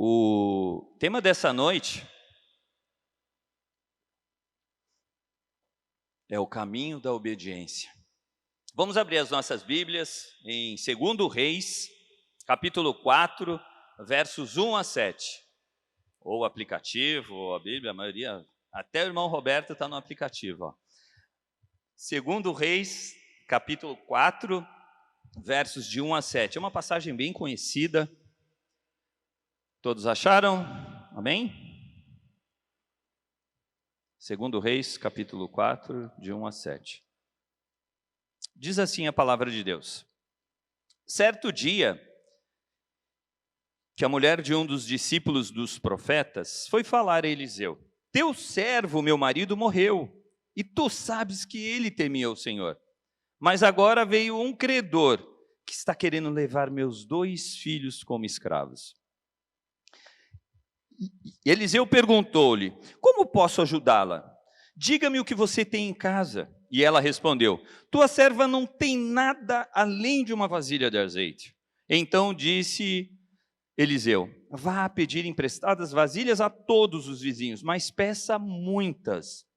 O tema dessa noite é o caminho da obediência. Vamos abrir as nossas Bíblias em 2 Reis, capítulo 4, versos 1 a 7. Ou o aplicativo, ou a Bíblia, a maioria, até o irmão Roberto está no aplicativo. Ó. 2 Reis, capítulo 4, versos de 1 a 7. É uma passagem bem conhecida. Todos acharam? Amém? 2 Reis, capítulo 4, de 1 a 7. Diz assim a palavra de Deus. Certo dia, que a mulher de um dos discípulos dos profetas foi falar a Eliseu: teu servo, meu marido, morreu, e tu sabes que ele temia o Senhor. Mas agora veio um credor que está querendo levar meus 2 filhos como escravos. Eliseu perguntou-lhe: como posso ajudá-la? Diga-me o que você tem em casa. E ela respondeu: tua serva não tem nada além de uma vasilha de azeite. Então disse Eliseu: vá pedir emprestadas vasilhas a todos os vizinhos, mas peça muitas.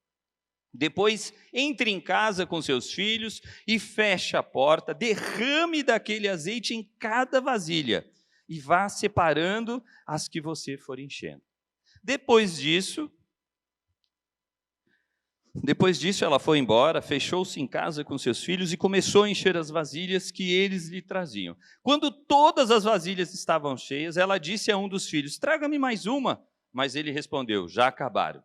Depois entre em casa com seus filhos e feche a porta, derrame daquele azeite em cada vasilha e vá separando as que você for enchendo. Depois disso, ela foi embora, fechou-se em casa com seus filhos e começou a encher as vasilhas que eles lhe traziam. Quando todas as vasilhas estavam cheias, ela disse a um dos filhos: traga-me mais uma. Mas ele respondeu: já acabaram.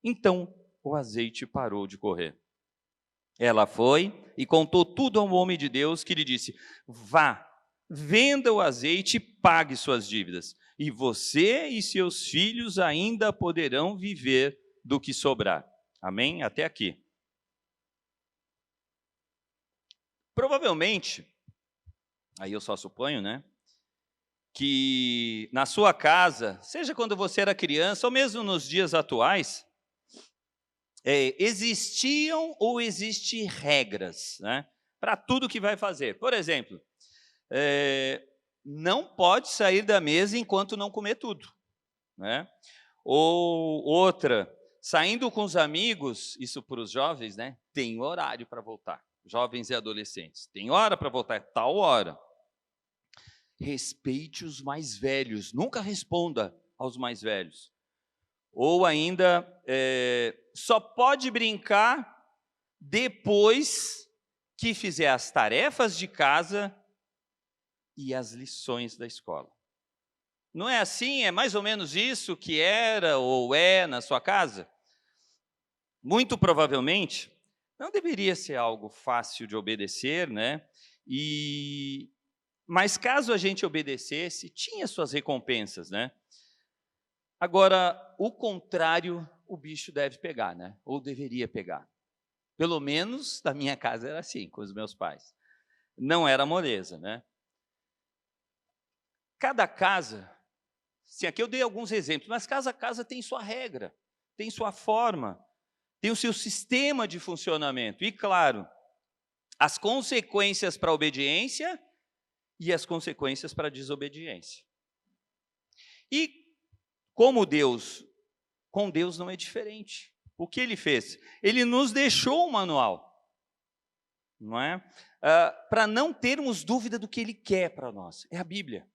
Então o azeite parou de correr. Ela foi e contou tudo ao homem de Deus, que lhe disse: vá, venda o azeite e pague suas dívidas, e você e seus filhos ainda poderão viver do que sobrar. Amém? Até aqui. Provavelmente, aí eu só suponho, né, que na sua casa, seja quando você era criança, ou mesmo nos dias atuais, existiam ou existem regras, né, para tudo que vai fazer. Por exemplo, não pode sair da mesa enquanto não comer tudo, né? Ou outra, saindo com os amigos, isso para os jovens, né? Tem horário para voltar. Jovens e adolescentes, tem hora para voltar, é tal hora. Respeite os mais velhos, nunca responda aos mais velhos. Ou ainda, só pode brincar depois que fizer as tarefas de casa e as lições da escola. Não é assim? É mais ou menos isso que era ou é na sua casa? Muito provavelmente, não deveria ser algo fácil de obedecer, né? Mas caso a gente obedecesse, tinha suas recompensas, né? Agora, o contrário, o bicho deve pegar, né? Ou deveria pegar. Pelo menos na minha casa era assim, com os meus pais. Não era moleza, né? Cada casa, sim, aqui eu dei alguns exemplos, mas cada casa tem sua regra, tem sua forma, tem o seu sistema de funcionamento. E, claro, as consequências para a obediência e as consequências para a desobediência. E com Deus não é diferente. O que ele fez? Ele nos deixou um manual, não é? Para não termos dúvida do que ele quer para nós. É a Bíblia.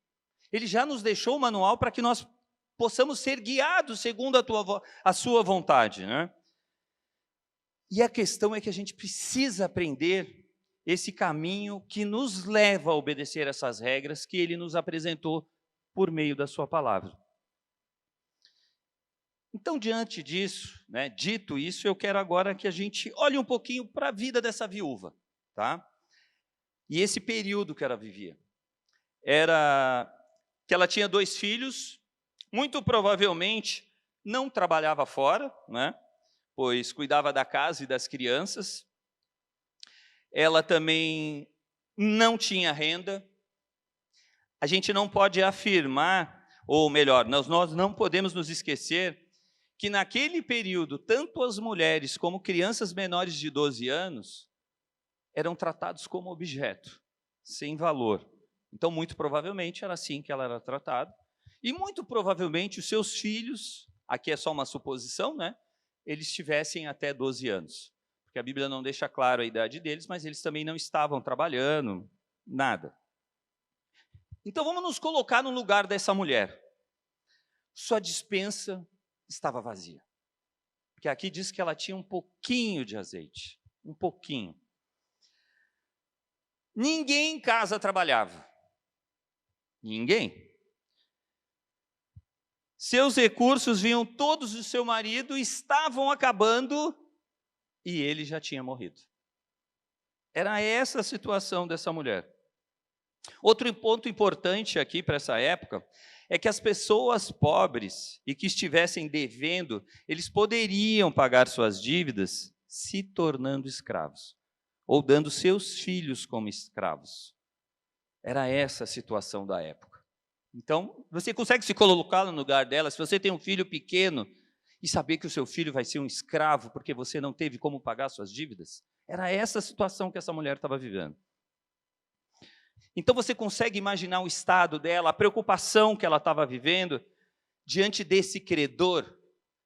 Ele já nos deixou o manual para que nós possamos ser guiados segundo a sua vontade, né? E a questão é que a gente precisa aprender esse caminho que nos leva a obedecer essas regras que ele nos apresentou por meio da sua palavra. Então, diante disso, né, dito isso, eu quero agora que a gente olhe um pouquinho para a vida dessa viúva, tá? E esse período que ela vivia. Era que ela tinha 2 filhos, muito provavelmente não trabalhava fora, né? Pois cuidava da casa e das crianças. Ela também não tinha renda. A gente não pode afirmar, ou melhor, nós não podemos nos esquecer que naquele período, tanto as mulheres como crianças menores de 12 anos eram tratados como objeto, sem valor. Então, muito provavelmente, era assim que ela era tratada. E muito provavelmente os seus filhos, aqui é só uma suposição, né? Eles tivessem até 12 anos. Porque a Bíblia não deixa claro a idade deles, mas eles também não estavam trabalhando, nada. Então vamos nos colocar no lugar dessa mulher. Sua despensa estava vazia. Porque aqui diz que ela tinha um pouquinho de azeite. Um pouquinho. Ninguém em casa trabalhava. Ninguém. Seus recursos vinham todos do seu marido, estavam acabando e ele já tinha morrido. Era essa a situação dessa mulher. Outro ponto importante aqui para essa época é que as pessoas pobres e que estivessem devendo, eles poderiam pagar suas dívidas se tornando escravos ou dando seus filhos como escravos. Era essa a situação da época. Então, você consegue se colocar no lugar dela, se você tem um filho pequeno e saber que o seu filho vai ser um escravo porque você não teve como pagar suas dívidas? Era essa a situação que essa mulher estava vivendo. Então você consegue imaginar o estado dela, a preocupação que ela estava vivendo diante desse credor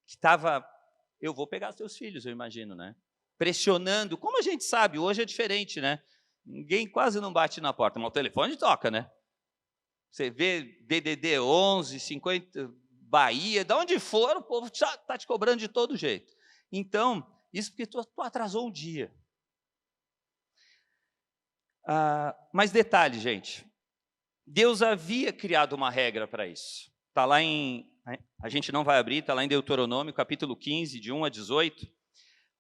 que estava, eu vou pegar seus filhos, eu imagino, né? Pressionando, como a gente sabe, hoje é diferente, né? Ninguém quase não bate na porta, mas o telefone toca, né? Você vê DDD 11, 50, Bahia, de onde for, o povo está te cobrando de todo jeito. Então, isso porque tu atrasou um dia. Mas detalhe, gente, Deus havia criado uma regra para isso. Está lá a gente não vai abrir, está lá em Deuteronômio, capítulo 15, de 1 a 18,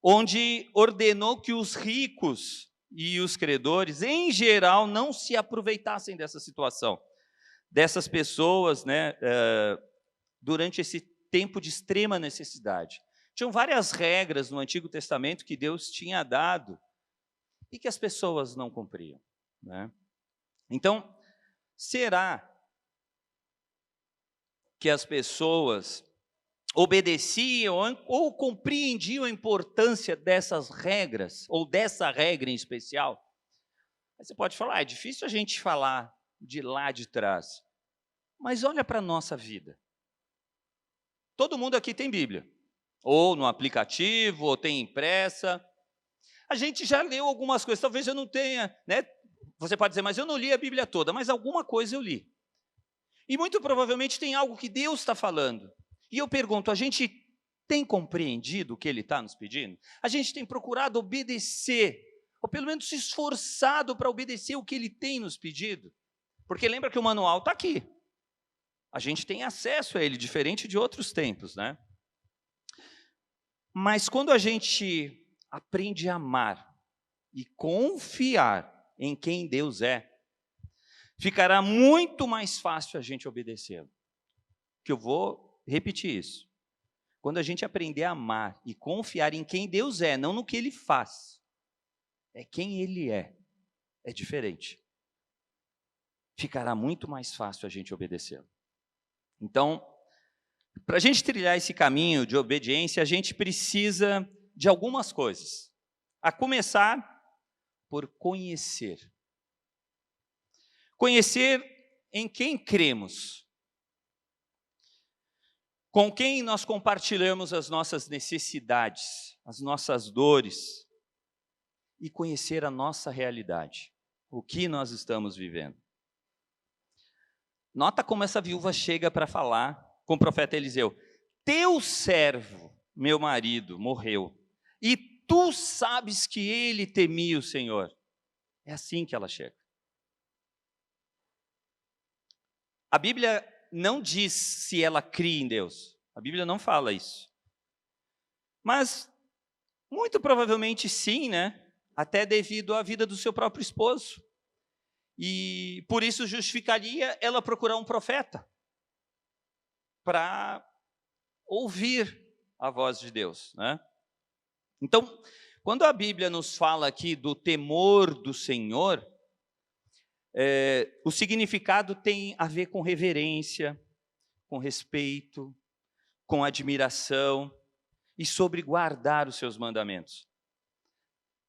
onde ordenou que os ricos e os credores, em geral, não se aproveitassem dessa situação, dessas pessoas, né, durante esse tempo de extrema necessidade. Tinham várias regras no Antigo Testamento que Deus tinha dado e que as pessoas não cumpriam, né? Então, será que as pessoas obedeciam ou compreendiam a importância dessas regras, ou dessa regra em especial? Aí você pode falar, é difícil a gente falar de lá de trás, mas olha para a nossa vida. Todo mundo aqui tem Bíblia, ou no aplicativo, ou tem impressa. A gente já leu algumas coisas, talvez eu não tenha, né? Você pode dizer, mas eu não li a Bíblia toda, mas alguma coisa eu li. E muito provavelmente tem algo que Deus está falando. E eu pergunto, a gente tem compreendido o que Ele está nos pedindo? A gente tem procurado obedecer, ou pelo menos se esforçado para obedecer o que Ele tem nos pedido? Porque lembra que o manual está aqui. A gente tem acesso a ele, diferente de outros tempos, né? Mas quando a gente aprende a amar e confiar em quem Deus é, ficará muito mais fácil a gente obedecê-lo. Que eu vou repetir isso. Quando a gente aprender a amar e confiar em quem Deus é, não no que Ele faz, é quem Ele é diferente. Ficará muito mais fácil a gente obedecê-lo. Então, para a gente trilhar esse caminho de obediência, a gente precisa de algumas coisas. A começar por conhecer. Conhecer em quem cremos. Com quem nós compartilhamos as nossas necessidades, as nossas dores. E conhecer a nossa realidade. O que nós estamos vivendo. Nota como essa viúva chega para falar com o profeta Eliseu. Teu servo, meu marido, morreu. E tu sabes que ele temia o Senhor. É assim que ela chega. A Bíblia não diz se ela cria em Deus. A Bíblia não fala isso. Mas, muito provavelmente sim, né? Até devido à vida do seu próprio esposo. E por isso justificaria ela procurar um profeta para ouvir a voz de Deus, né? Então, quando a Bíblia nos fala aqui do temor do Senhor, o significado tem a ver com reverência, com respeito, com admiração e sobre guardar os seus mandamentos.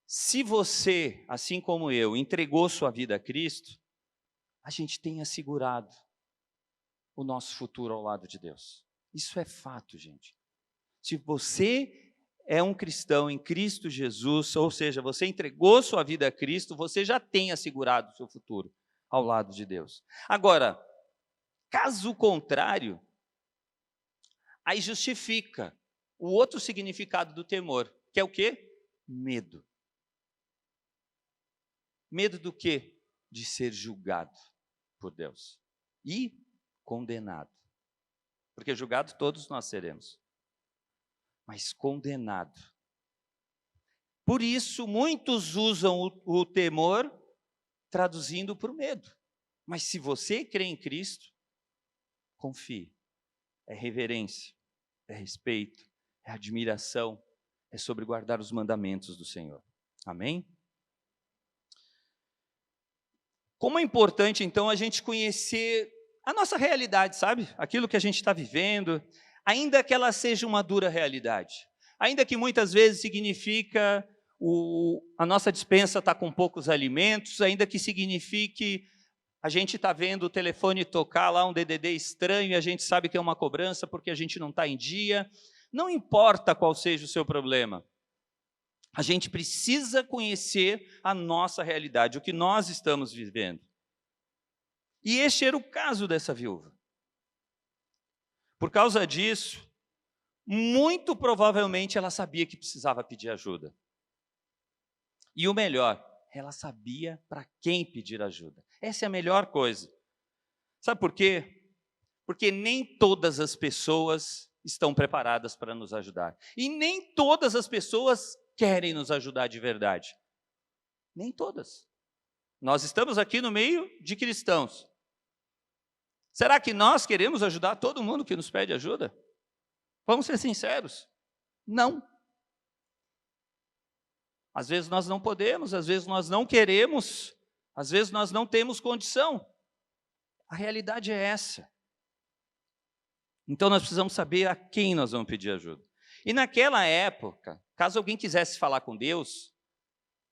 Se você, assim como eu, entregou sua vida a Cristo, a gente tem assegurado o nosso futuro ao lado de Deus. Isso é fato, gente. Se você é um cristão em Cristo Jesus, ou seja, você entregou sua vida a Cristo, você já tem assegurado o seu futuro ao lado de Deus. Agora, caso contrário, aí justifica o outro significado do temor, que é o quê? Medo. Medo do quê? De ser julgado por Deus e condenado. Porque julgado todos nós seremos, mas condenado. Por isso, muitos usam o temor traduzindo para o medo. Mas se você crê em Cristo, confie. É reverência, é respeito, é admiração, é sobre guardar os mandamentos do Senhor. Amém? Como é importante, então, a gente conhecer a nossa realidade, sabe? Aquilo que a gente está vivendo, ainda que ela seja uma dura realidade. Ainda que muitas vezes significa a nossa despensa está com poucos alimentos, ainda que signifique a gente está vendo o telefone tocar lá, um DDD estranho, e a gente sabe que é uma cobrança porque a gente não está em dia. Não importa qual seja o seu problema, a gente precisa conhecer a nossa realidade, o que nós estamos vivendo. E este era o caso dessa viúva. Por causa disso, muito provavelmente ela sabia que precisava pedir ajuda. E o melhor, ela sabia para quem pedir ajuda. Essa é a melhor coisa. Sabe por quê? Porque nem todas as pessoas estão preparadas para nos ajudar. E nem todas as pessoas querem nos ajudar de verdade. Nem todas. Nós estamos aqui no meio de cristãos. Será que nós queremos ajudar todo mundo que nos pede ajuda? Vamos ser sinceros. Não. Às vezes nós não podemos, às vezes nós não queremos, às vezes nós não temos condição. A realidade é essa. Então nós precisamos saber a quem nós vamos pedir ajuda. E naquela época, caso alguém quisesse falar com Deus,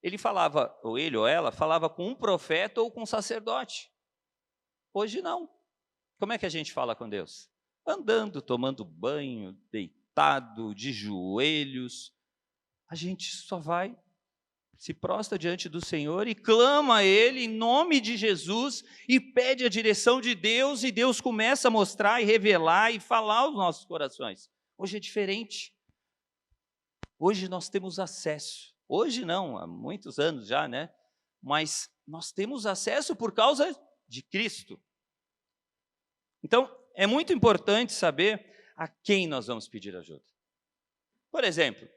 ele falava, ou ele ou ela, falava com um profeta ou com um sacerdote. Hoje não. Como é que a gente fala com Deus? Andando, tomando banho, deitado, de joelhos. A gente só vai, se prostra diante do Senhor e clama a Ele em nome de Jesus e pede a direção de Deus, e Deus começa a mostrar e revelar e falar aos nossos corações. Hoje é diferente. Hoje nós temos acesso. Hoje não, há muitos anos já, né? Mas nós temos acesso por causa de Cristo. Então, é muito importante saber a quem nós vamos pedir ajuda. Por exemplo,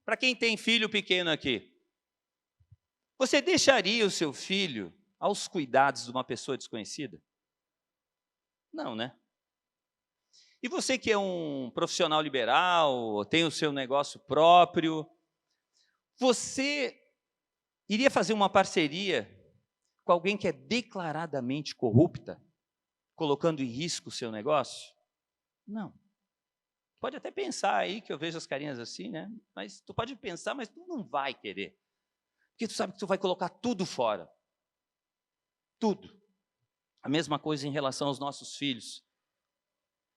para quem tem filho pequeno aqui, você deixaria o seu filho aos cuidados de uma pessoa desconhecida? Não, né? E você que é um profissional liberal, tem o seu negócio próprio, você iria fazer uma parceria com alguém que é declaradamente corrupta, colocando em risco o seu negócio? Não. Pode até pensar aí, que eu vejo as carinhas assim, né? Mas tu pode pensar, mas tu não vai querer. Porque tu sabe que tu vai colocar tudo fora. Tudo. A mesma coisa em relação aos nossos filhos.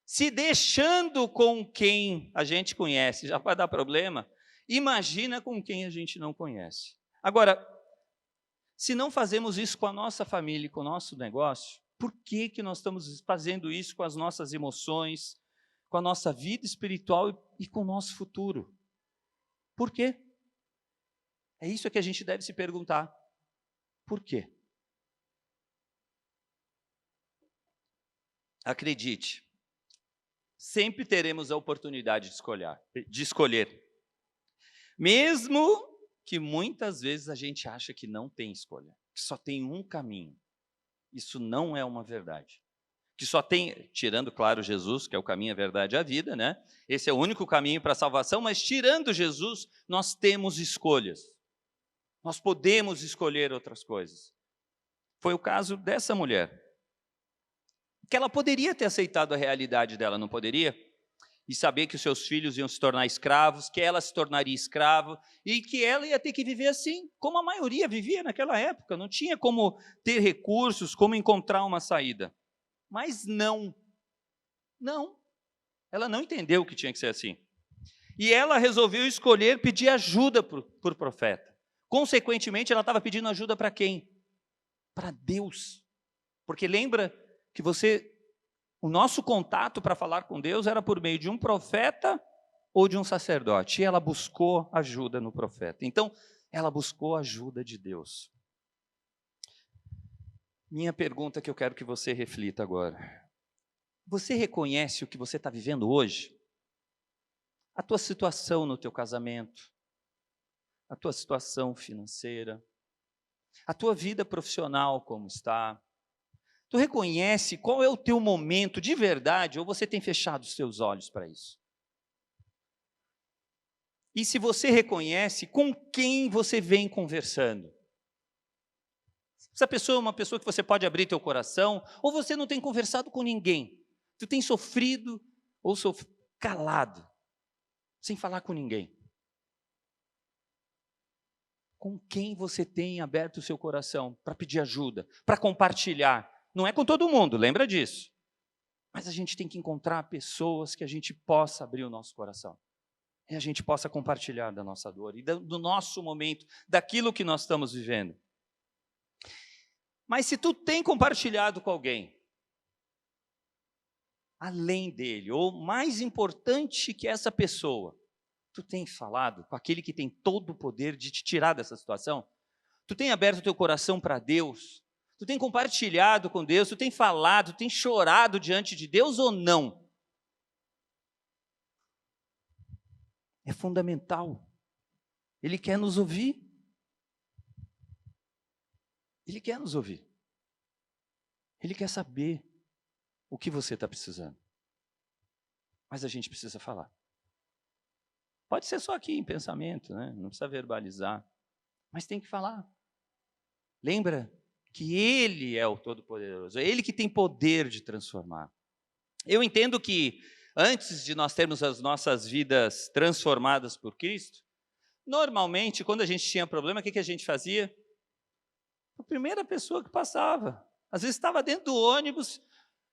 Se deixando com quem a gente conhece já vai dar problema, imagina com quem a gente não conhece. Agora, se não fazemos isso com a nossa família e com o nosso negócio, por que que nós estamos fazendo isso com as nossas emoções, com a nossa vida espiritual e com o nosso futuro? Por quê? É isso que a gente deve se perguntar. Por quê? Acredite, sempre teremos a oportunidade de escolher. Mesmo que muitas vezes a gente acha que não tem escolha, que só tem um caminho. Isso não é uma verdade. Que só tem, tirando, claro, Jesus, que é o caminho, a verdade e a vida, né? Esse é o único caminho para a salvação, mas tirando Jesus, nós temos escolhas. Nós podemos escolher outras coisas. Foi o caso dessa mulher. Que ela poderia ter aceitado a realidade dela, não poderia? E saber que os seus filhos iam se tornar escravos, que ela se tornaria escrava, e que ela ia ter que viver assim, como a maioria vivia naquela época. Não tinha como ter recursos, como encontrar uma saída. Mas não. Não, ela não entendeu que tinha que ser assim. E ela resolveu escolher pedir ajuda para o profeta. Consequentemente, ela estava pedindo ajuda para quem? Para Deus. Porque lembra que o nosso contato para falar com Deus era por meio de um profeta ou de um sacerdote. E ela buscou ajuda no profeta. Então, ela buscou ajuda de Deus. Minha pergunta que eu quero que você reflita agora. Você reconhece o que você está vivendo hoje? A tua situação no teu casamento, a tua situação financeira, a tua vida profissional como está. Tu reconhece qual é o teu momento de verdade ou você tem fechado os teus olhos para isso? E se você reconhece, com quem você vem conversando? Essa pessoa é uma pessoa que você pode abrir teu coração ou você não tem conversado com ninguém? Tu tem sofrido ou calado, sem falar com ninguém? Com quem você tem aberto o seu coração para pedir ajuda, para compartilhar? Não é com todo mundo, lembra disso. Mas a gente tem que encontrar pessoas que a gente possa abrir o nosso coração. E a gente possa compartilhar da nossa dor e do nosso momento, daquilo que nós estamos vivendo. Mas se tu tem compartilhado com alguém, além dele, ou mais importante que essa pessoa, tu tem falado com aquele que tem todo o poder de te tirar dessa situação? Tu tem aberto o teu coração para Deus? Tu tem compartilhado com Deus? Tu tem falado, tu tem chorado diante de Deus ou não? É fundamental. Ele quer nos ouvir. Ele quer nos ouvir. Ele quer saber o que você está precisando. Mas a gente precisa falar. Pode ser só aqui em pensamento, né? Não precisa verbalizar. Mas tem que falar. Lembra que Ele é o Todo-Poderoso. É Ele que tem poder de transformar. Eu entendo que antes de nós termos as nossas vidas transformadas por Cristo, normalmente, quando a gente tinha problema, o que a gente fazia? A primeira pessoa que passava. Às vezes estava dentro do ônibus.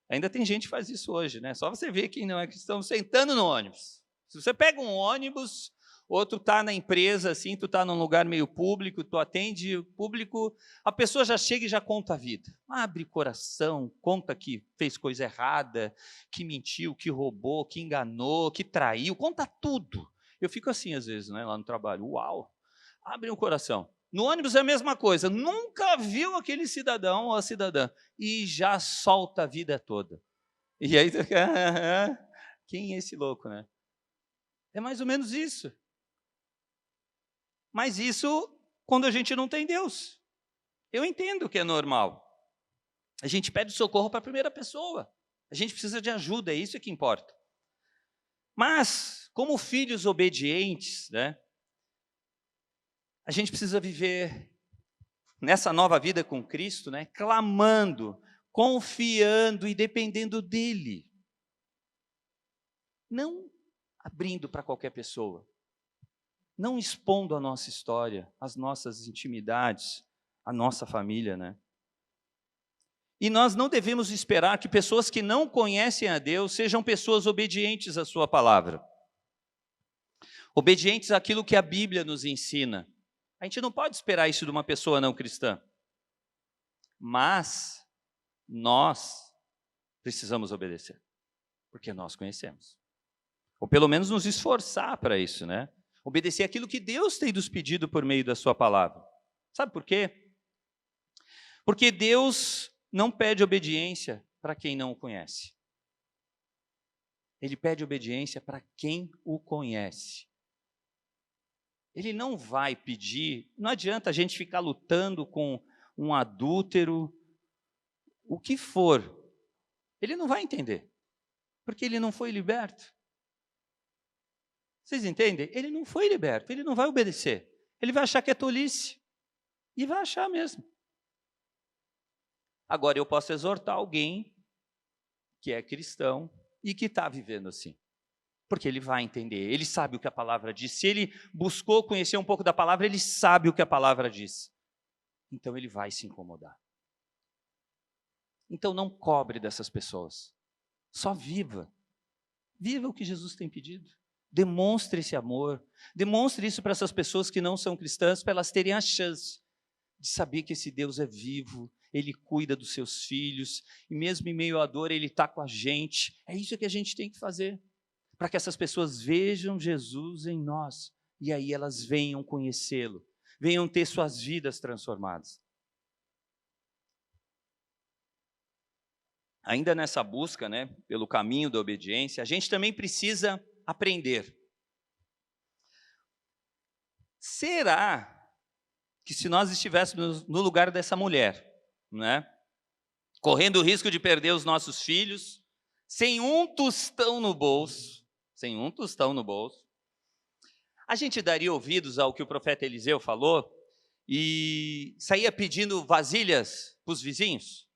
Ainda tem gente que faz isso hoje, né? Só você ver quem não é cristão sentando no ônibus. Se você pega um ônibus, ou tu está na empresa, assim, tu está num lugar meio público, tu atende o público, a pessoa já chega e já conta a vida. Abre o coração, conta que fez coisa errada, que mentiu, que roubou, que enganou, que traiu, conta tudo. Eu fico assim às vezes, né, lá no trabalho. Uau! Abre o coração. No ônibus é a mesma coisa. Nunca viu aquele cidadão ou a cidadã e já solta a vida toda. E aí, quem é esse louco, né? É mais ou menos isso. Mas isso quando a gente não tem Deus. Eu entendo que é normal. A gente pede socorro para a primeira pessoa. A gente precisa de ajuda, é isso que importa. Mas, como filhos obedientes, né? A gente precisa viver nessa nova vida com Cristo, né? Clamando, confiando e dependendo dEle. Não abrindo para qualquer pessoa. Não expondo a nossa história, as nossas intimidades, a nossa família, né? E nós não devemos esperar que pessoas que não conhecem a Deus sejam pessoas obedientes à sua palavra. Obedientes àquilo que a Bíblia nos ensina. A gente não pode esperar isso de uma pessoa não cristã. Mas nós precisamos obedecer, porque nós conhecemos. Ou pelo menos nos esforçar para isso, né? Obedecer aquilo que Deus tem nos pedido por meio da sua palavra. Sabe por quê? Porque Deus não pede obediência para quem não o conhece. Ele pede obediência para quem o conhece. Ele não vai pedir, não adianta a gente ficar lutando com um adúltero, o que for. Ele não vai entender, porque ele não foi liberto. Vocês entendem? Ele não foi liberto, ele não vai obedecer. Ele vai achar que é tolice, e vai achar mesmo. Agora, eu posso exortar alguém que é cristão e que está vivendo assim. Porque ele vai entender, ele sabe o que a palavra diz. Se ele buscou conhecer um pouco da palavra, ele sabe o que a palavra diz. Então ele vai se incomodar. Então não cobre dessas pessoas. Só viva Viva o que Jesus tem pedido. Demonstre esse amor. Demonstre isso para essas pessoas que não são cristãs, para elas terem a chance de saber que esse Deus é vivo, Ele cuida dos seus filhos, e mesmo em meio à dor, Ele está com a gente. É isso que a gente tem que fazer, para que essas pessoas vejam Jesus em nós, e aí elas venham conhecê-lo, venham ter suas vidas transformadas. Ainda nessa busca, né, pelo caminho da obediência, a gente também precisa aprender. Será que se nós estivéssemos no lugar dessa mulher, né, correndo o risco de perder os nossos filhos, sem um tostão no bolso, a gente daria ouvidos ao que o profeta Eliseu falou e saía pedindo vasilhas para os vizinhos?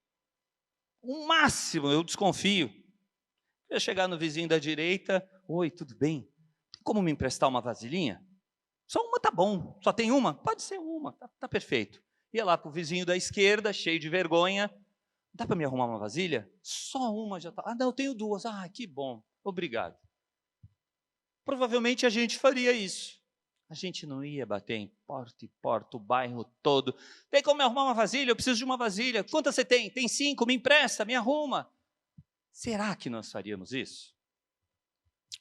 O máximo, eu desconfio. Eu ia chegar no vizinho da direita, oi, tudo bem? Tem como me emprestar uma vasilhinha? Só uma tá bom, só tem uma? Pode ser uma, tá perfeito. Ia lá para o vizinho da esquerda, cheio de vergonha, dá para me arrumar uma vasilha? Só uma já tá. Ah, não, eu tenho duas. Ah, que bom, obrigado. Provavelmente a gente faria isso. A gente não ia bater em porta, o bairro todo. Tem como me arrumar uma vasilha? Eu preciso de uma vasilha. Quantas você tem? Tem 5, me empresta, me arruma. Será que nós faríamos isso?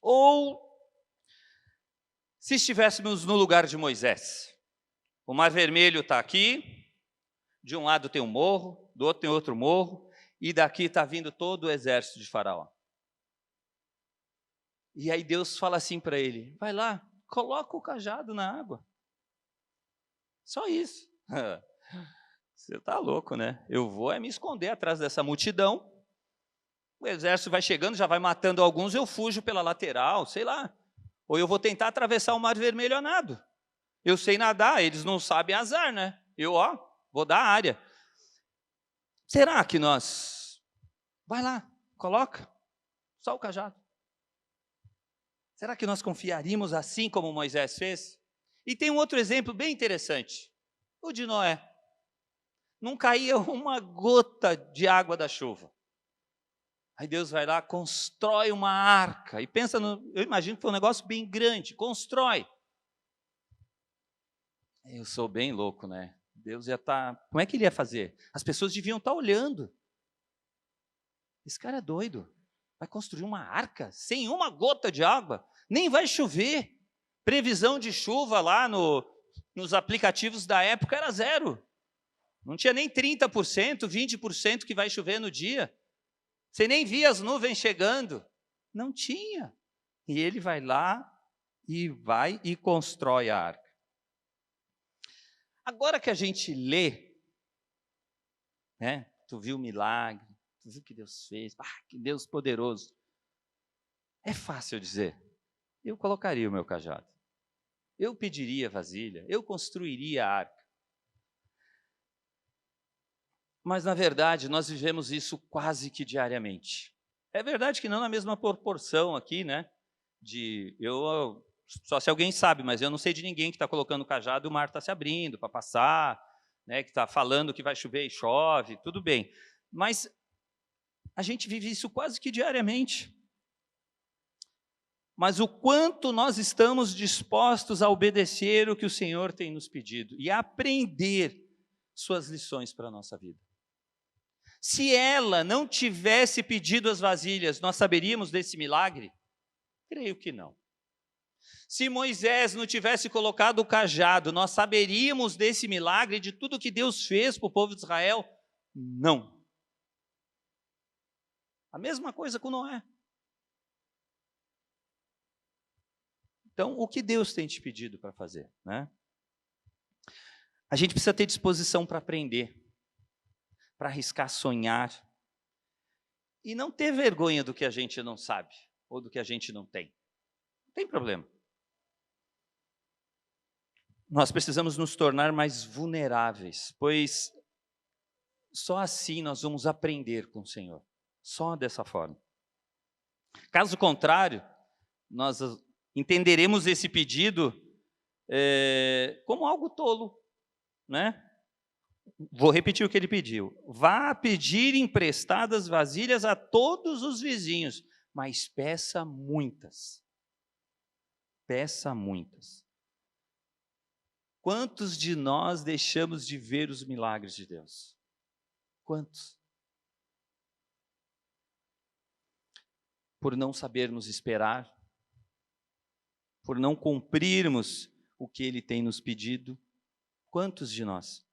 Ou, se estivéssemos no lugar de Moisés, o Mar Vermelho está aqui, de um lado tem um morro, do outro tem outro morro, e daqui está vindo todo o exército de Faraó. E aí Deus fala assim para ele, vai lá, coloca o cajado na água. Só isso. Você está louco, né? Eu vou me esconder atrás dessa multidão, o exército vai chegando, já vai matando alguns, eu fujo pela lateral, sei lá. Ou eu vou tentar atravessar o Mar Vermelho a nado. Eu sei nadar, eles não sabem, azar, né? Eu, vou dar a área. Será que nós... Vai lá, coloca, só o cajado. Será que nós confiaríamos assim como Moisés fez? E tem um outro exemplo bem interessante, o de Noé. Não caía uma gota de água da chuva. Aí Deus vai lá, constrói uma arca, e pensa, eu imagino que foi um negócio bem grande, constrói. Eu sou bem louco, né? Deus ia estar, como é que ele ia fazer? As pessoas deviam estar olhando. Esse cara é doido. Vai construir uma arca sem uma gota de água, nem vai chover. Previsão de chuva lá nos aplicativos da época era 0. Não tinha nem 30%, 20% que vai chover no dia. Você nem via as nuvens chegando. Não tinha. E ele vai lá e constrói a arca. Agora que a gente lê, né? Tu viu o milagre, tu viu o que Deus fez, que Deus poderoso. É fácil dizer, eu colocaria o meu cajado, eu pediria vasilha, eu construiria a arca. Mas, na verdade, nós vivemos isso quase que diariamente. É verdade que não na mesma proporção aqui, né? Só se alguém sabe, mas eu não sei de ninguém que está colocando o cajado e o mar está se abrindo para passar, né? Que está falando que vai chover e chove, tudo bem. Mas a gente vive isso quase que diariamente. Mas o quanto nós estamos dispostos a obedecer o que o Senhor tem nos pedido e a aprender suas lições para a nossa vida. Se ela não tivesse pedido as vasilhas, nós saberíamos desse milagre? Creio que não. Se Moisés não tivesse colocado o cajado, nós saberíamos desse milagre, de tudo que Deus fez para o povo de Israel? Não. A mesma coisa com Noé. Então, o que Deus tem te pedido para fazer, né? A gente precisa ter disposição para aprender, para arriscar sonhar, e não ter vergonha do que a gente não sabe, ou do que a gente não tem. Não tem problema. Nós precisamos nos tornar mais vulneráveis, pois só assim nós vamos aprender com o Senhor, só dessa forma. Caso contrário, nós entenderemos esse pedido como algo tolo, né? Vou repetir o que ele pediu. Vá pedir emprestadas vasilhas a todos os vizinhos, mas peça muitas. Peça muitas. Quantos de nós deixamos de ver os milagres de Deus? Quantos? Por não sabermos esperar, por não cumprirmos o que Ele tem nos pedido. Quantos de nós?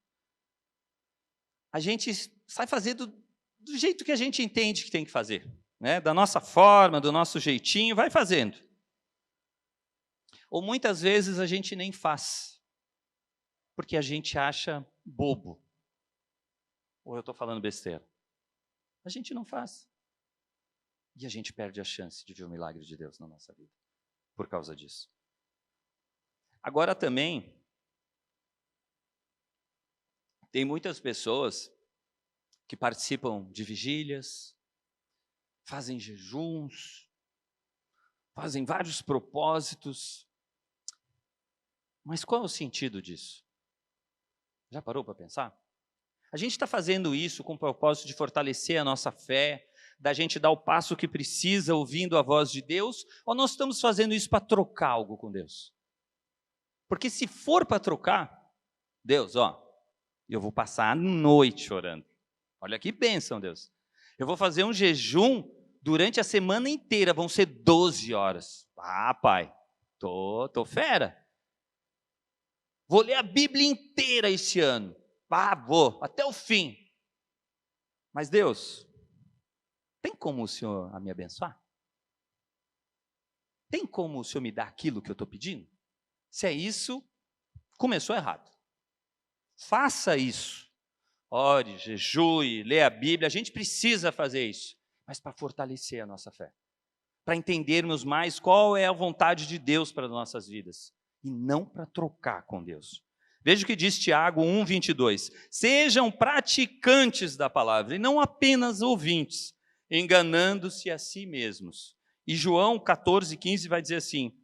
A gente sai fazendo do jeito que a gente entende que tem que fazer, né? Da nossa forma, do nosso jeitinho, vai fazendo. Ou muitas vezes a gente nem faz, porque a gente acha bobo. Ou eu estou falando besteira? A gente não faz. E a gente perde a chance de ver o milagre de Deus na nossa vida, por causa disso. Agora também, tem muitas pessoas que participam de vigílias, fazem jejuns, fazem vários propósitos. Mas qual é o sentido disso? Já parou para pensar? A gente está fazendo isso com o propósito de fortalecer a nossa fé, da gente dar o passo que precisa ouvindo a voz de Deus, ou nós estamos fazendo isso para trocar algo com Deus? Porque se for para trocar, Deus, eu vou passar a noite orando. Olha que bênção, Deus. Eu vou fazer um jejum durante a semana inteira, vão ser 12 horas. Ah, pai, tô fera. Vou ler a Bíblia inteira esse ano. Vou, até o fim. Mas Deus, tem como o Senhor me abençoar? Tem como o Senhor me dar aquilo que eu estou pedindo? Se é isso, começou errado. Faça isso. Ore, jejue, lê a Bíblia. A gente precisa fazer isso, mas para fortalecer a nossa fé. Para entendermos mais qual é a vontade de Deus para as nossas vidas. E não para trocar com Deus. Veja o que diz Tiago 1:22. Sejam praticantes da palavra e não apenas ouvintes, enganando-se a si mesmos. E João 14:15 vai dizer assim: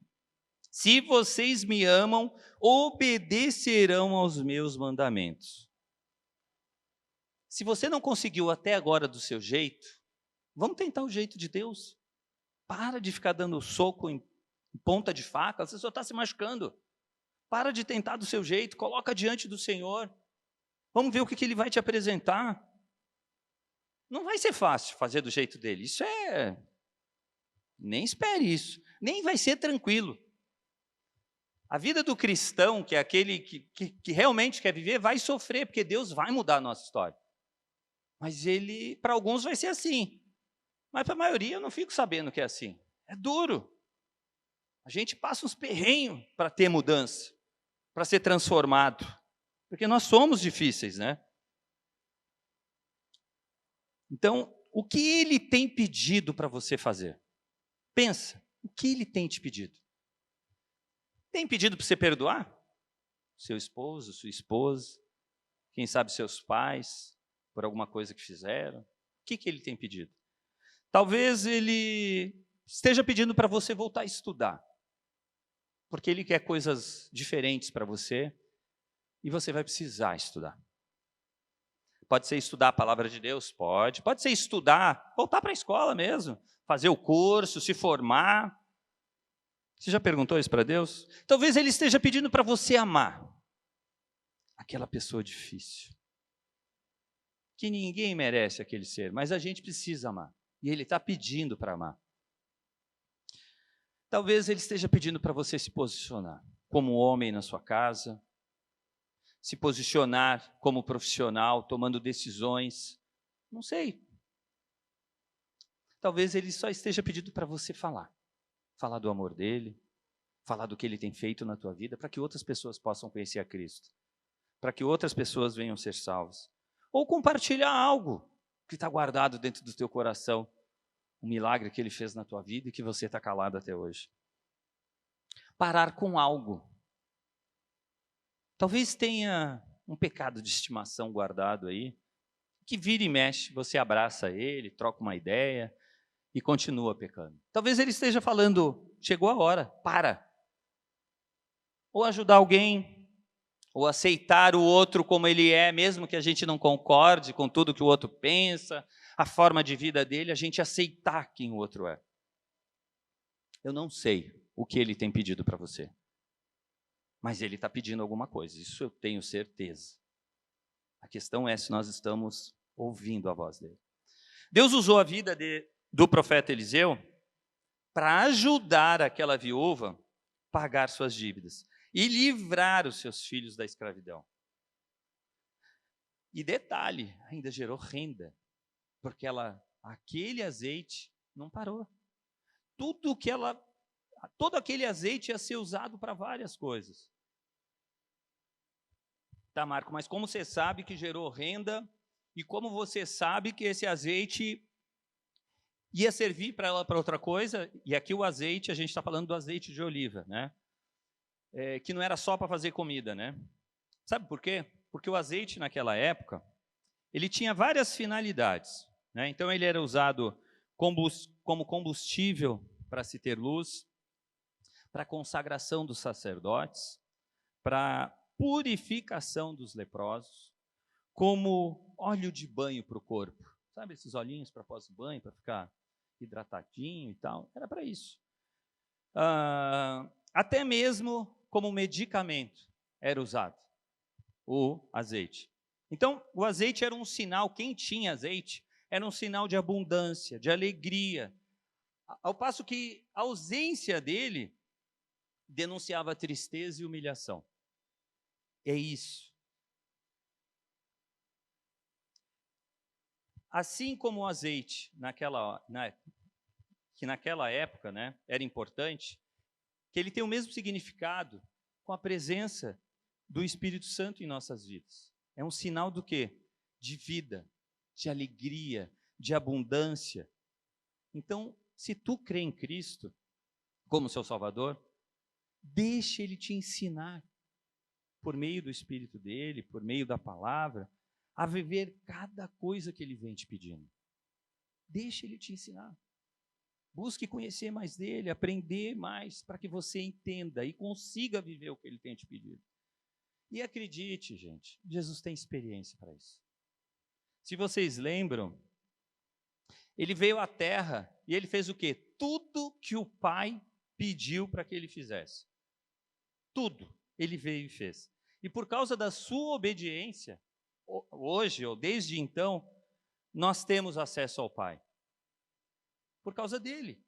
se vocês me amam, obedecerão aos meus mandamentos. Se você não conseguiu até agora do seu jeito, vamos tentar o jeito de Deus. Para de ficar dando soco em ponta de faca, você só está se machucando. Para de tentar do seu jeito, coloca diante do Senhor. Vamos ver o que Ele vai te apresentar. Não vai ser fácil fazer do jeito dele. Nem espere isso. Nem vai ser tranquilo. A vida do cristão, que é aquele que realmente quer viver, vai sofrer, porque Deus vai mudar a nossa história. Mas para alguns vai ser assim. Mas para a maioria eu não fico sabendo que é assim. É duro. A gente passa uns perrenhos para ter mudança, para ser transformado. Porque nós somos difíceis, né? Então, o que Ele tem pedido para você fazer? Pensa, o que Ele tem te pedido? Tem pedido para você perdoar? Seu esposo, sua esposa, quem sabe seus pais, por alguma coisa que fizeram? O que Ele tem pedido? Talvez Ele esteja pedindo para você voltar a estudar, porque Ele quer coisas diferentes para você, e você vai precisar estudar. Pode ser estudar a palavra de Deus? Pode ser estudar, voltar para a escola mesmo, fazer o curso, se formar. Você já perguntou isso para Deus? Talvez Ele esteja pedindo para você amar aquela pessoa difícil, que ninguém merece aquele ser, mas a gente precisa amar, e Ele está pedindo para amar. Talvez Ele esteja pedindo para você se posicionar como homem na sua casa, se posicionar como profissional, tomando decisões, não sei. Talvez Ele só esteja pedindo para você falar do amor dEle, falar do que Ele tem feito na tua vida, para que outras pessoas possam conhecer a Cristo, para que outras pessoas venham ser salvas, ou compartilhar algo que está guardado dentro do teu coração, um milagre que Ele fez na tua vida e que você está calado até hoje. Parar com algo. Talvez tenha um pecado de estimação guardado aí, que vira e mexe, você abraça ele, troca uma ideia e continua pecando. Talvez Ele esteja falando, chegou a hora, para. Ou ajudar alguém, ou aceitar o outro como ele é, mesmo que a gente não concorde com tudo que o outro pensa, a forma de vida dele, a gente aceitar quem o outro é. Eu não sei o que ele tem pedido para você, mas ele está pedindo alguma coisa, isso eu tenho certeza. A questão é se nós estamos ouvindo a voz dele. Deus usou a vida do profeta Eliseu para ajudar aquela viúva a pagar suas dívidas e livrar os seus filhos da escravidão. E detalhe, ainda gerou renda, porque aquele azeite não parou. Todo aquele azeite ia ser usado para várias coisas. Tá, Marco, mas como você sabe que gerou renda e como você sabe que esse azeite ia servir para ela para outra coisa? E aqui o azeite, a gente está falando do azeite de oliva, né? Que não era só para fazer comida, né? Sabe por quê? Porque o azeite naquela época, ele tinha várias finalidades, né? Então ele era usado como combustível para se ter luz, para a consagração dos sacerdotes, para purificação dos leprosos, como óleo de banho para o corpo. Sabe esses olhinhos para pós-banho, para ficar hidratadinho e tal? Era para isso. Até mesmo como medicamento era usado o azeite. Então, o azeite era um sinal, quem tinha azeite, era um sinal de abundância, de alegria, ao passo que a ausência dele denunciava tristeza e humilhação. É isso. Assim como o azeite, que naquela época, né, era importante, que ele tem o mesmo significado com a presença do Espírito Santo em nossas vidas. É um sinal do quê? De vida, de alegria, de abundância. Então, se tu crê em Cristo como seu Salvador, deixe Ele te ensinar, por meio do Espírito dele, por meio da palavra, a viver cada coisa que Ele vem te pedindo. Deixe Ele te ensinar. Busque conhecer mais dele, aprender mais, para que você entenda e consiga viver o que Ele tem te pedido. E acredite, gente, Jesus tem experiência para isso. Se vocês lembram, Ele veio à Terra e Ele fez o quê? Tudo que o Pai pediu para que Ele fizesse. Tudo Ele veio e fez. E por causa da sua obediência, hoje, ou desde então, nós temos acesso ao Pai. Por causa dele.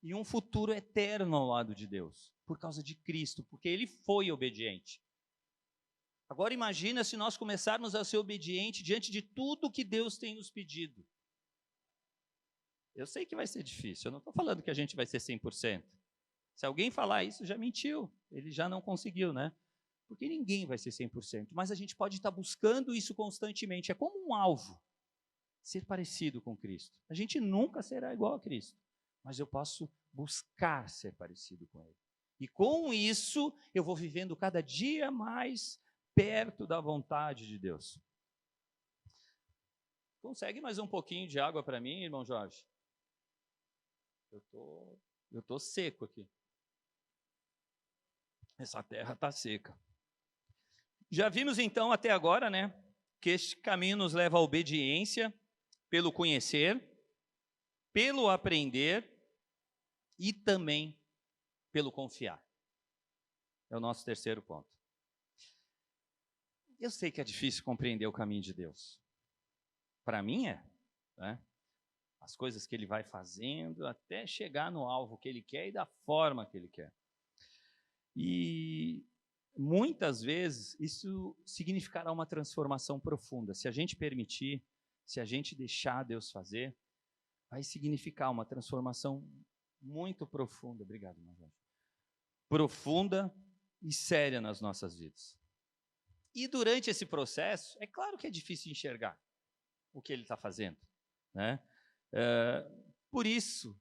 E um futuro eterno ao lado de Deus. Por causa de Cristo, porque Ele foi obediente. Agora imagina se nós começarmos a ser obedientes diante de tudo que Deus tem nos pedido. Eu sei que vai ser difícil, eu não estou falando que a gente vai ser 100%. Se alguém falar isso, já mentiu, ele já não conseguiu, né? Porque ninguém vai ser 100%, mas a gente pode estar buscando isso constantemente, é como um alvo, ser parecido com Cristo. A gente nunca será igual a Cristo, mas eu posso buscar ser parecido com Ele. E com isso, eu vou vivendo cada dia mais perto da vontade de Deus. Consegue mais um pouquinho de água para mim, irmão Jorge? Eu tô seco aqui. Essa terra está seca. Já vimos então até agora, né, que este caminho nos leva à obediência, pelo conhecer, pelo aprender e também pelo confiar. É o nosso terceiro ponto. Eu sei que é difícil compreender o caminho de Deus. Para mim é, né? As coisas que Ele vai fazendo até chegar no alvo que Ele quer e da forma que Ele quer. E muitas vezes isso significará uma transformação profunda. Se a gente permitir, se a gente deixar Deus fazer, vai significar uma transformação muito profunda. Obrigado, irmão Jorge. Profunda e séria nas nossas vidas. E durante esse processo, é claro que é difícil enxergar o que Ele está fazendo, né? Por isso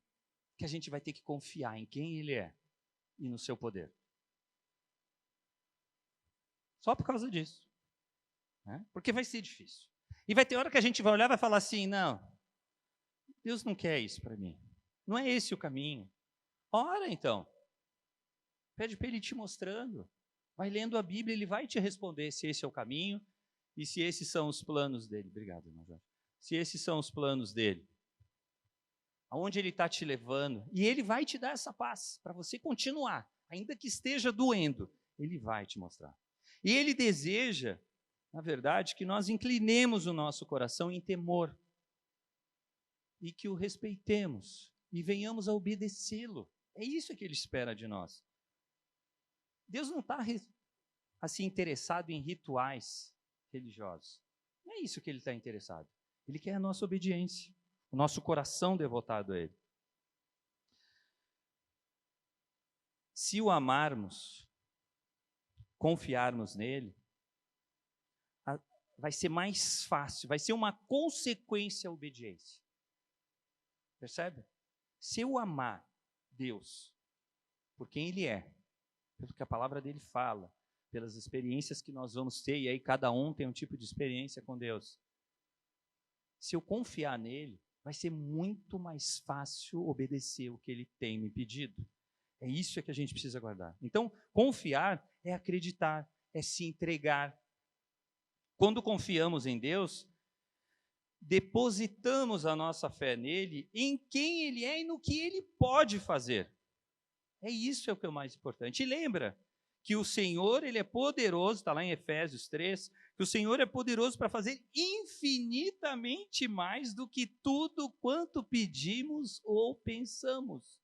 que a gente vai ter que confiar em quem Ele é e no seu poder. Só por causa disso, né? Porque vai ser difícil. E vai ter hora que a gente vai olhar e vai falar assim, não, Deus não quer isso para mim. Não é esse o caminho. Ora então, pede para Ele te mostrando. Vai lendo a Bíblia, Ele vai te responder se esse é o caminho e se esses são os planos dele. Obrigado, irmão Jorge. Se esses são os planos dele. aonde Ele está te levando, e Ele vai te dar essa paz para você continuar, ainda que esteja doendo, Ele vai te mostrar. E Ele deseja, na verdade, que nós inclinemos o nosso coração em temor e que o respeitemos e venhamos a obedecê-lo. É isso que Ele espera de nós. Deus não está assim interessado em rituais religiosos. Não é isso que Ele está interessado. Ele quer a nossa obediência, o nosso coração devotado a Ele. Se o amarmos, confiarmos nele, vai ser mais fácil, vai ser uma consequência à obediência. Percebe? Se eu amar Deus por quem Ele é, pelo que a palavra dele fala, pelas experiências que nós vamos ter, e aí cada um tem um tipo de experiência com Deus. Se eu confiar nele, vai ser muito mais fácil obedecer o que ele tem me pedido. É isso que a gente precisa guardar. Então, confiar é acreditar, é se entregar. Quando confiamos em Deus, depositamos a nossa fé nele, em quem ele é e no que ele pode fazer. É isso o que é o mais importante. E lembra que o Senhor, ele é poderoso, está lá em Efésios 3, que o Senhor é poderoso para fazer infinitamente mais do que tudo quanto pedimos ou pensamos.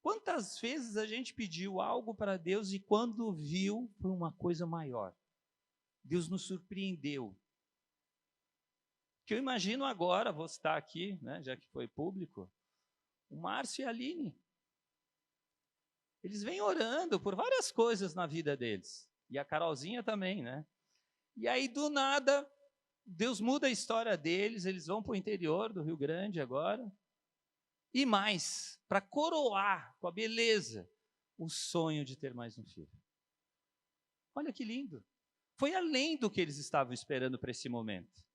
Quantas vezes a gente pediu algo para Deus e quando viu, foi uma coisa maior. Deus nos surpreendeu. Que eu imagino agora, vou citar aqui, né, já que foi público, o Márcio e a Aline. Eles vêm orando por várias coisas na vida deles. E a Carolzinha também, né? E aí, do nada, Deus muda a história deles, eles vão para o interior do Rio Grande agora. E mais, para coroar com a beleza, o sonho de ter mais um filho. Olha que lindo. Foi além do que eles estavam esperando para esse momento.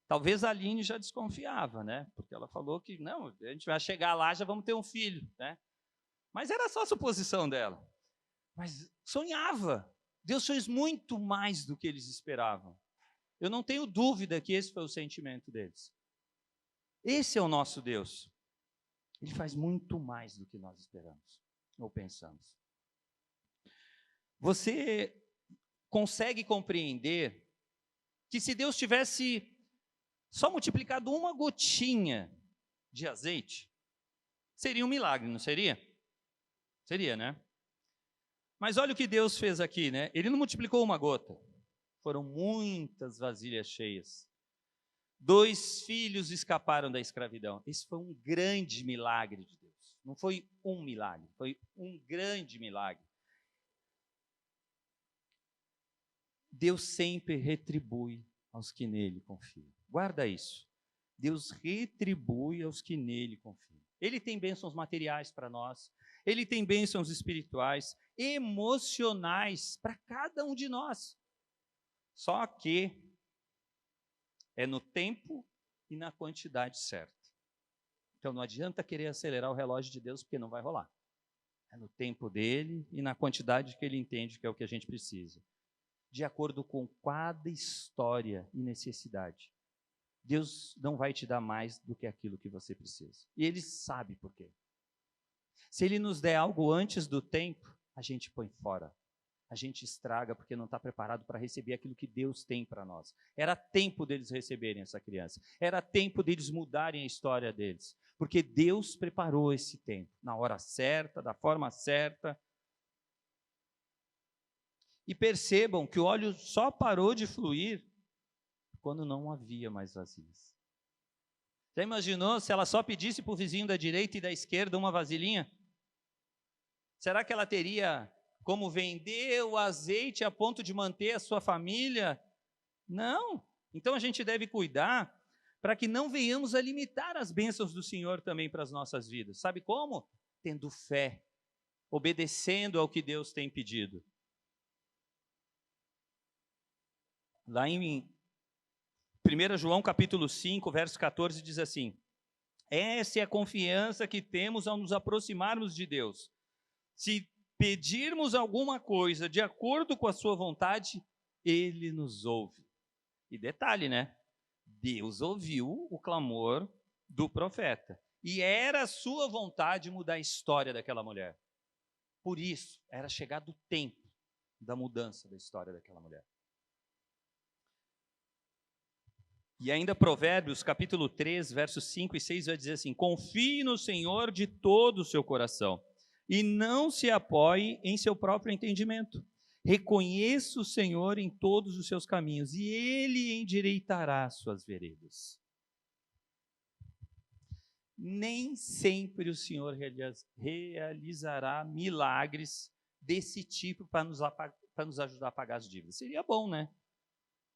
Talvez a Aline já desconfiava, né? Porque ela falou que, não, a gente vai chegar lá, já vamos ter um filho, né? Mas era só a suposição dela. Mas sonhava. Deus fez muito mais do que eles esperavam. Eu não tenho dúvida que esse foi o sentimento deles. Esse é o nosso Deus. Ele faz muito mais do que nós esperamos ou pensamos. Você consegue compreender que se Deus tivesse só multiplicado uma gotinha de azeite, seria um milagre, não seria? Seria, né? Mas olha o que Deus fez aqui, né? Ele não multiplicou uma gota. Foram muitas vasilhas cheias. 2 filhos escaparam da escravidão. Esse foi um grande milagre de Deus. Não foi um milagre, foi um grande milagre. Deus sempre retribui aos que nele confiam. Guarda isso. Deus retribui aos que nele confiam. Ele tem bênçãos materiais para nós. Ele tem bênçãos espirituais, emocionais para cada um de nós. Só que é no tempo e na quantidade certa. Então não adianta querer acelerar o relógio de Deus, porque não vai rolar. É no tempo dele e na quantidade que ele entende que é o que a gente precisa. De acordo com cada história e necessidade. Deus não vai te dar mais do que aquilo que você precisa. E ele sabe por quê. Se ele nos der algo antes do tempo, a gente põe fora. A gente estraga porque não está preparado para receber aquilo que Deus tem para nós. Era tempo deles receberem essa criança. Era tempo deles mudarem a história deles. Porque Deus preparou esse tempo, na hora certa, da forma certa. E percebam que o óleo só parou de fluir quando não havia mais vasilhas. Já imaginou se ela só pedisse para o vizinho da direita e da esquerda uma vasilhinha? Será que ela teria como vender o azeite a ponto de manter a sua família? Não. Então a gente deve cuidar para que não venhamos a limitar as bênçãos do Senhor também para as nossas vidas. Sabe como? Tendo fé, obedecendo ao que Deus tem pedido. Lá em 1 João capítulo 5, verso 14, diz assim: essa é a confiança que temos ao nos aproximarmos de Deus. Se pedirmos alguma coisa de acordo com a sua vontade, Ele nos ouve. E detalhe, né? Deus ouviu o clamor do profeta. E era a sua vontade mudar a história daquela mulher. Por isso, era chegado o tempo da mudança da história daquela mulher. E ainda Provérbios, capítulo 3, versos 5 e 6, vai dizer assim: confie no Senhor de todo o seu coração, e não se apoie em seu próprio entendimento. Reconheça o Senhor em todos os seus caminhos, e Ele endireitará suas veredas. Nem sempre o Senhor realizará milagres desse tipo para nos ajudar a pagar as dívidas. Seria bom, né?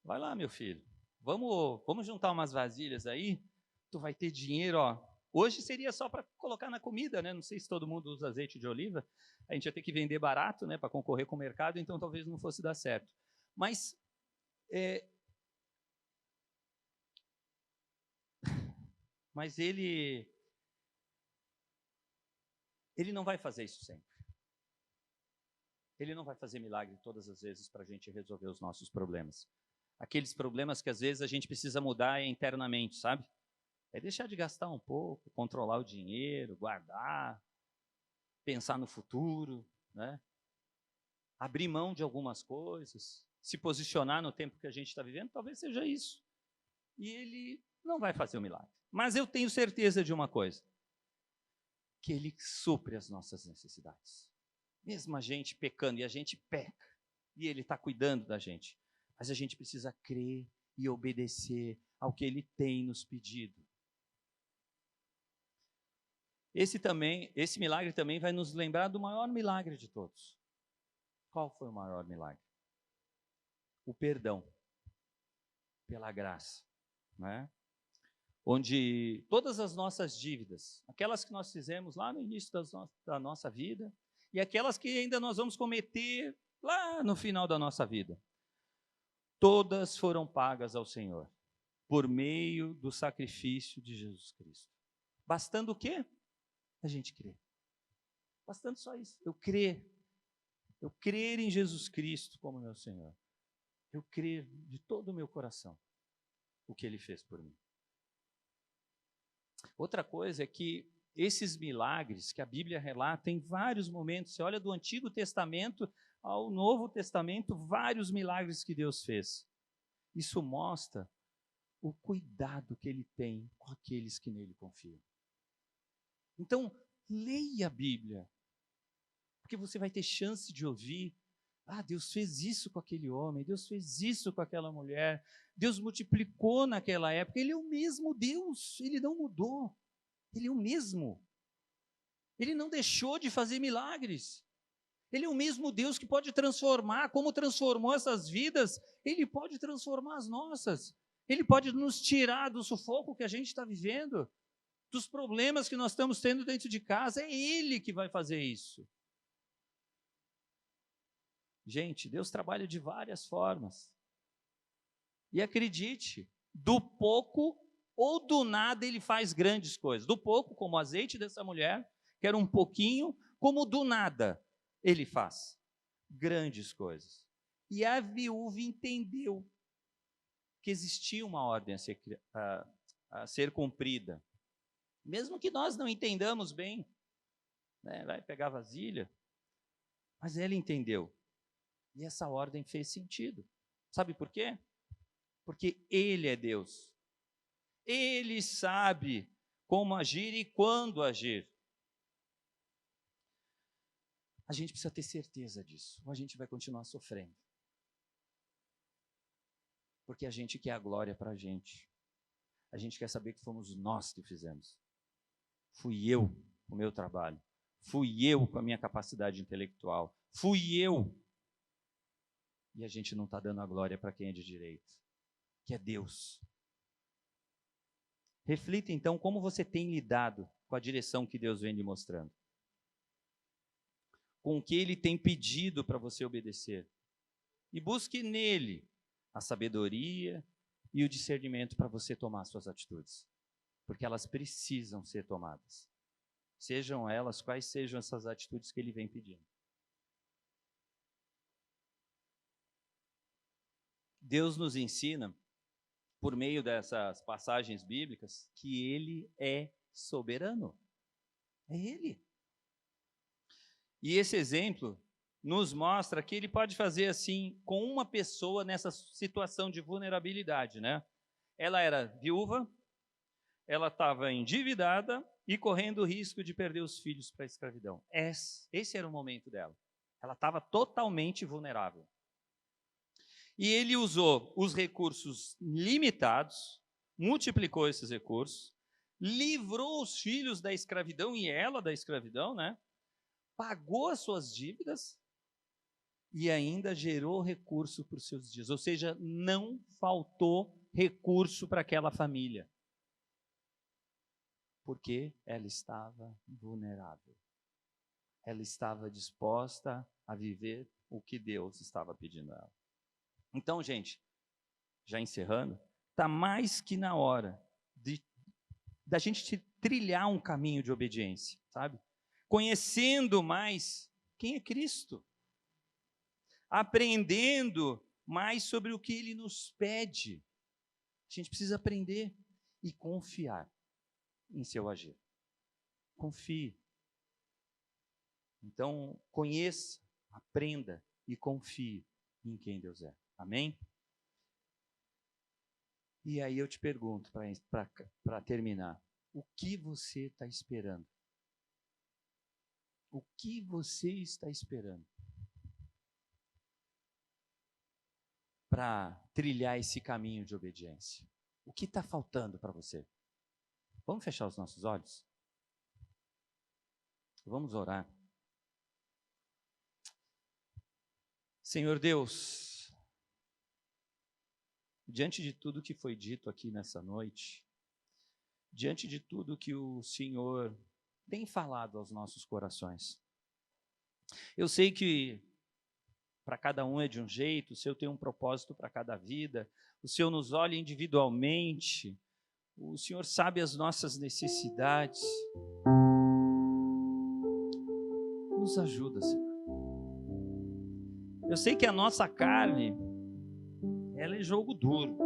Vai lá, meu filho. Vamos juntar umas vasilhas aí, tu vai ter dinheiro, ó. Hoje seria só para colocar na comida, né? Não sei se todo mundo usa azeite de oliva. A gente ia ter que vender barato, né, para concorrer com o mercado, então talvez não fosse dar certo. Mas ele não vai fazer isso sempre. Ele não vai fazer milagre todas as vezes para a gente resolver os nossos problemas. Aqueles problemas que às vezes a gente precisa mudar internamente, sabe? É deixar de gastar um pouco, controlar o dinheiro, guardar, pensar no futuro, né? Abrir mão de algumas coisas, se posicionar no tempo que a gente está vivendo, talvez seja isso. E ele não vai fazer o milagre. Mas eu tenho certeza de uma coisa, que ele supre as nossas necessidades. Mesmo a gente pecando, e a gente peca, e ele está cuidando da gente, mas a gente precisa crer e obedecer ao que ele tem nos pedido. Esse milagre também vai nos lembrar do maior milagre de todos. Qual foi o maior milagre? O perdão, pela graça, né? Onde todas as nossas dívidas, aquelas que nós fizemos lá no início da nossa vida, e aquelas que ainda nós vamos cometer lá no final da nossa vida, todas foram pagas ao Senhor, por meio do sacrifício de Jesus Cristo. Bastando o quê? A gente crer. Bastando só isso. Eu crer em Jesus Cristo como meu Senhor. Eu crer de todo o meu coração o que Ele fez por mim. Outra coisa é que esses milagres que a Bíblia relata em vários momentos, você olha do Antigo Testamento ao Novo Testamento, vários milagres que Deus fez. Isso mostra o cuidado que Ele tem com aqueles que nele confiam. Então, leia a Bíblia, porque você vai ter chance de ouvir: ah, Deus fez isso com aquele homem, Deus fez isso com aquela mulher, Deus multiplicou naquela época. Ele é o mesmo Deus, Ele não mudou, Ele é o mesmo. Ele não deixou de fazer milagres. Ele é o mesmo Deus que pode transformar, como transformou essas vidas, Ele pode transformar as nossas. Ele pode nos tirar do sufoco que a gente está vivendo, dos problemas que nós estamos tendo dentro de casa. É Ele que vai fazer isso. Gente, Deus trabalha de várias formas. E acredite, do pouco ou do nada Ele faz grandes coisas. Do pouco, como o azeite dessa mulher, que era um pouquinho, como do nada Ele faz grandes coisas. E a viúva entendeu que existia uma ordem a ser cumprida. Mesmo que nós não entendamos bem, né? Vai pegar vasilha, mas ela entendeu. E essa ordem fez sentido. Sabe por quê? Porque Ele é Deus. Ele sabe como agir e quando agir. A gente precisa ter certeza disso, ou a gente vai continuar sofrendo. Porque a gente quer a glória para a gente. A gente quer saber que fomos nós que fizemos. Fui eu com o meu trabalho. Fui eu com a minha capacidade intelectual. Fui eu. E a gente não está dando a glória para quem é de direito, que é Deus. Reflita então como você tem lidado com a direção que Deus vem lhe mostrando. Com o que Ele tem pedido para você obedecer. E busque nele a sabedoria e o discernimento para você tomar suas atitudes. Porque elas precisam ser tomadas. Sejam elas quais sejam essas atitudes que Ele vem pedindo. Deus nos ensina, por meio dessas passagens bíblicas, que Ele é soberano. É Ele. E esse exemplo nos mostra que Ele pode fazer assim com uma pessoa nessa situação de vulnerabilidade, né? Ela era viúva, ela estava endividada e correndo o risco de perder os filhos para a escravidão. Esse era o momento dela. Ela estava totalmente vulnerável. E Ele usou os recursos limitados, multiplicou esses recursos, livrou os filhos da escravidão e ela da escravidão, né? Pagou as suas dívidas e ainda gerou recurso para os seus dias. Ou seja, não faltou recurso para aquela família. Porque ela estava vulnerável. Ela estava disposta a viver o que Deus estava pedindo a ela. Então, gente, já encerrando, está mais que na hora da gente trilhar um caminho de obediência, sabe? Conhecendo mais quem é Cristo. Aprendendo mais sobre o que Ele nos pede. A gente precisa aprender e confiar em seu agir. Confie. Então, conheça, aprenda e confie em quem Deus é. Amém? E aí eu te pergunto, para terminar, o que você está esperando? O que você está esperando para trilhar esse caminho de obediência? O que está faltando para você? Vamos fechar os nossos olhos? Vamos orar. Senhor Deus, diante de tudo que foi dito aqui nessa noite, diante de tudo que o Senhor tem falado aos nossos corações, eu sei que para cada um é de um jeito, o Senhor tem um propósito para cada vida, o Senhor nos olha individualmente, o Senhor sabe as nossas necessidades. Nos ajuda, Senhor. Eu sei que a nossa carne, ela é jogo duro.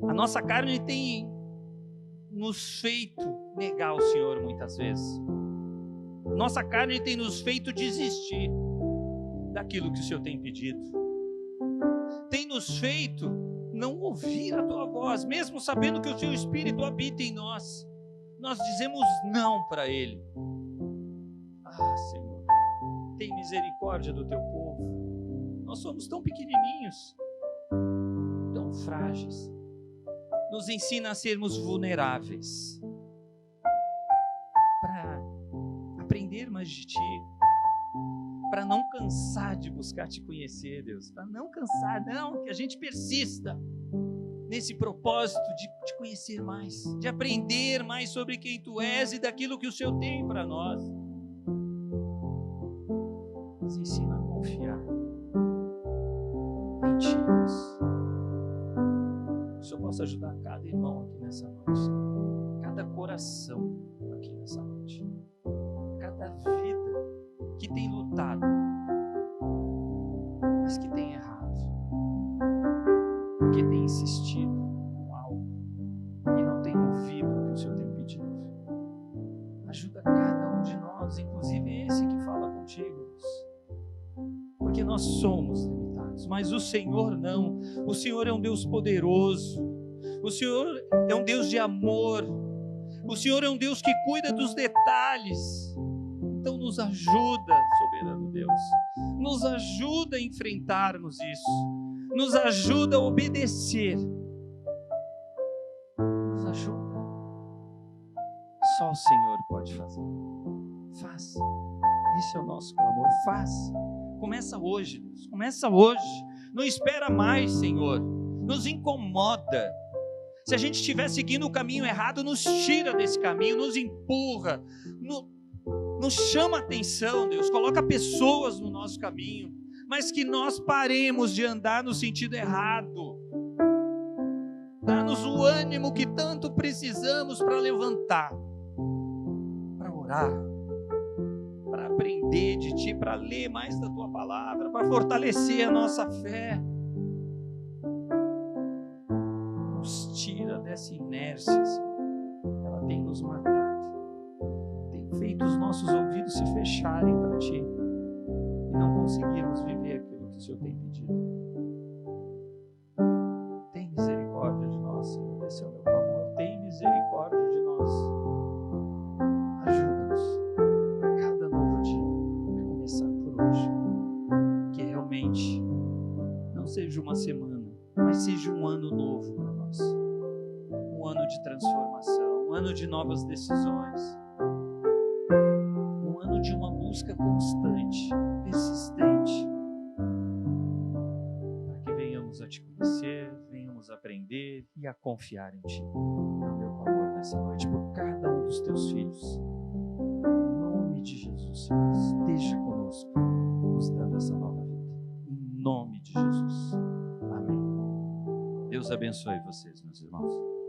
A nossa carne tem nos feito negar o Senhor muitas vezes. Nossa carne tem nos feito desistir daquilo que o Senhor tem pedido. Tem nos feito não ouvir a Tua voz, mesmo sabendo que o Seu Espírito habita em nós. Nós dizemos não para Ele. Ah, Senhor, tem misericórdia do Teu povo. Nós somos tão pequenininhos, tão frágeis. Nos ensina a sermos vulneráveis, para aprender mais de Ti, para não cansar de buscar Te conhecer, Deus, para não cansar, não, que a gente persista nesse propósito de Te conhecer mais, de aprender mais sobre quem Tu és e daquilo que o Senhor tem para nós. Nos ensina a confiar em Ti, Deus. Que o Senhor possa ajudar cada irmão aqui nessa noite, cada coração aqui nessa noite, cada vida que tem lutado, mas que tem errado, porque tem insistido com algo e não tem ouvido o que o Senhor tem pedido. Ajuda cada um de nós, inclusive esse que fala contigo, Deus, porque nós somos limitados, mas o Senhor não. O Senhor é um Deus poderoso, o Senhor é um Deus de amor, o Senhor é um Deus que cuida dos detalhes. Então nos ajuda, soberano Deus, nos ajuda a enfrentarmos isso, nos ajuda a obedecer, nos ajuda. Só o Senhor pode fazer. Faça. Esse é o nosso clamor. Faça. Começa hoje, Deus. Começa hoje. Não espera mais, Senhor. Nos incomoda. Se a gente estiver seguindo o caminho errado, nos tira desse caminho, nos empurra, nos chama a atenção, Deus. Coloca pessoas no nosso caminho, mas que nós paremos de andar no sentido errado. Dá-nos o ânimo que tanto precisamos para levantar, para orar, para aprender de Ti, para ler mais da Tua palavra, para fortalecer a nossa fé. dessa inércia, Senhor, ela tem nos matado, tem feito os nossos ouvidos se fecharem para Ti e não conseguirmos viver aquilo que o Senhor tem pedido. Tem misericórdia de nós, Senhor, esse é o meu clamor. Tem misericórdia de nós. Ajuda-nos a cada novo dia, a começar por hoje, que realmente não seja uma semana, mas seja um ano novo para nós, um ano de transformação, um ano de novas decisões, um ano de uma busca constante, persistente, para que venhamos a Te conhecer, venhamos a aprender e a confiar em Ti. É o meu clamor nessa noite por cada um dos Teus filhos. Em nome de Jesus, Senhor, esteja conosco, nos dando essa nova vida. Em nome de Jesus. Amém. Deus abençoe vocês, meus irmãos.